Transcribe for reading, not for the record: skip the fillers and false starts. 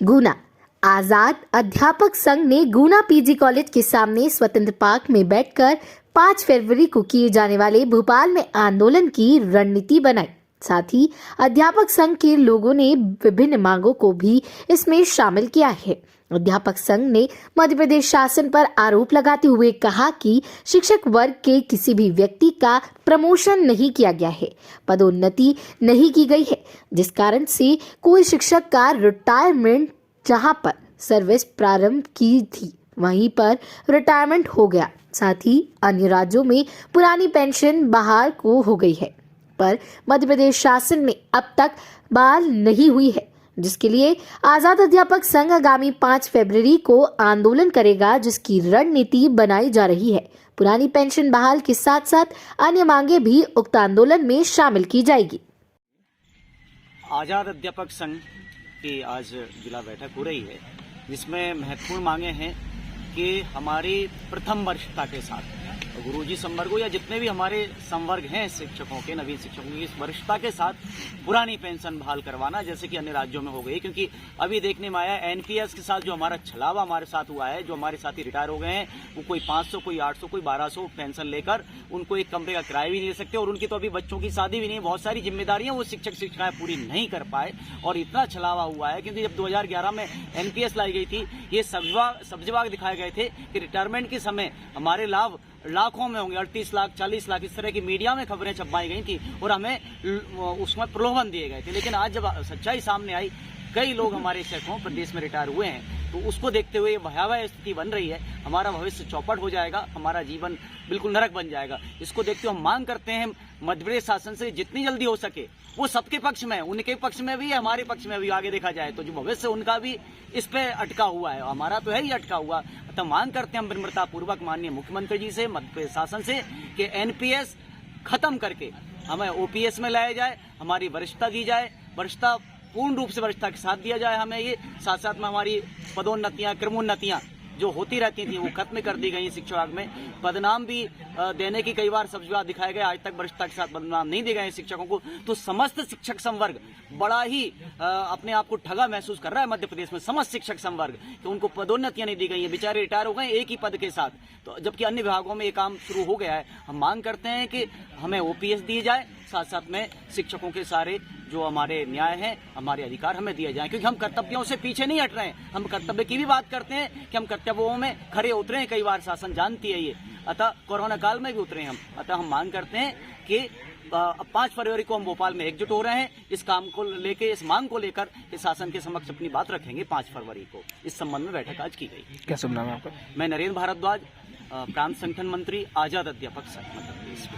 गुना आजाद अध्यापक संघ ने गुना पीजी कॉलेज के सामने स्वतंत्र पार्क में बैठकर 5 फरवरी को किए जाने वाले भोपाल में आंदोलन की रणनीति बनाई। साथ ही अध्यापक संघ के लोगों ने विभिन्न मांगों को भी इसमें शामिल किया है। अध्यापक संघ ने मध्य प्रदेश शासन पर आरोप लगाते हुए कहा कि शिक्षक वर्ग के किसी भी व्यक्ति का प्रमोशन नहीं किया गया है, पदोन्नति नहीं की गई है, जिस कारण से कोई शिक्षक का रिटायरमेंट जहां पर सर्विस प्रारंभ की थी वहीं पर रिटायरमेंट हो गया। साथ ही अन्य राज्यों में पुरानी पेंशन बहाल को हो गई है, पर मध्य प्रदेश शासन में अब तक बहाल नहीं हुई है, जिसके लिए आजाद अध्यापक संघ आगामी 5 फरवरी को आंदोलन करेगा, जिसकी रणनीति बनाई जा रही है। पुरानी पेंशन बहाल के साथ साथ अन्य मांगे भी उक्त आंदोलन में शामिल की जाएगी। आजाद अध्यापक संघ की आज जिला बैठक हो रही है, जिसमें महत्वपूर्ण मांगे हैं कि हमारी प्रथम वर्षता के साथ गुरुजी संवर्ग या जितने भी हमारे संवर्ग हैं शिक्षकों के, नवीन शिक्षकों की, इस वर्षता के साथ पुरानी पेंशन बहाल करवाना, जैसे कि अन्य राज्यों में हो गई। क्योंकि अभी देखने में आया एनपीएस के साथ जो हमारा छलावा हमारे साथ हुआ है, जो हमारे साथी रिटायर हो गए हैं, वो कोई 500, कोई 800, कोई 1200 पेंशन लेकर उनको एक कमरे का किराया भी नहीं दे सकते, और उनकी तो अभी बच्चों की शादी भी नहीं, बहुत सारी जिम्मेदारियां वो शिक्षक शिक्षिकाएं पूरी नहीं कर पाए, और इतना छलावा हुआ है। क्योंकि जब 2011 में एनपीएस लाई गई थी, ये सब्जवाग दिखाए गए थे कि रिटायरमेंट के समय हमारे लाभ लाखों में होंगे, 38 लाख, 40 लाख, इस तरह की मीडिया में खबरें छपवाई गई थी और हमें उसमें प्रलोभन दिए गए थे। लेकिन आज जब सच्चाई सामने आई, कई लोग हमारे शिक्षकों प्रदेश में रिटायर हुए हैं, तो उसको देखते हुए भयावह स्थिति बन रही है। हमारा भविष्य चौपट हो जाएगा, हमारा जीवन बिल्कुल नरक बन जाएगा। इसको देखते हुए हम मांग करते हैं मध्य प्रदेश शासन से जितनी जल्दी हो सके, वो सबके पक्ष में, उनके पक्ष में भी, हमारे पक्ष में भी, आगे देखा जाए तो जो भविष्य उनका भी इस पे अटका हुआ है, हमारा तो है ही अटका हुआ। अतः मांग करते हैं हम विनम्रता पूर्वक माननीय मुख्यमंत्री जी से, मध्य प्रदेश शासन से, कि एनपीएस खत्म करके हमें ओपीएस में लाया जाए, हमारी वरिष्ठता दी जाए, वरिष्ठता पूर्ण रूप से वरिष्ठता के साथ दिया जाए हमें ये, साथ साथ में हमारी पदोन्नतियां, क्रमोन्नतियां जो होती रहती थी वो खत्म कर दी गई शिक्षा विभाग में। बदनाम भी देने की कई बार सब्जवाग दिखाए गए, आज तक वरिष्ठता के साथ बदनाम नहीं दिए गए शिक्षकों को। तो समस्त शिक्षक संवर्ग बड़ा ही अपने आप को ठगा महसूस कर रहा है मध्य प्रदेश में, समस्त शिक्षक संवर्ग, तो उनको पदोन्नतियां नहीं दी गई हैं, बेचारे रिटायर हो गए एक ही पद के साथ, तो जबकि अन्य विभागों में ये काम शुरू हो गया है। हम मांग करते हैं कि हमें ओपीएस दिए जाए, साथ साथ में शिक्षकों के सारे जो हमारे न्याय हैं, हमारे अधिकार हमें दिए जाएं, क्योंकि हम कर्तव्यों से पीछे नहीं हट रहे हैं। हम कर्तव्य की भी बात करते हैं कि हम कर्तव्यों में खरे उतरे हैं, कई बार शासन जानती है ये, अतः कोरोना काल में भी उतरे हम। अतः हम मांग करते हैं कि 5 फरवरी को हम भोपाल में एकजुट हो रहे हैं, इस काम को लेके, इस मांग को लेकर इस शासन के समक्ष अपनी बात रखेंगे। 5 फरवरी को इस संबंध में बैठक आज की गई। क्या शुभ नाम है आपका? मैं नरेंद्र भारद्वाज, प्रांत संगठन मंत्री, आजाद अध्यापक संघ मध्य प्रदेश।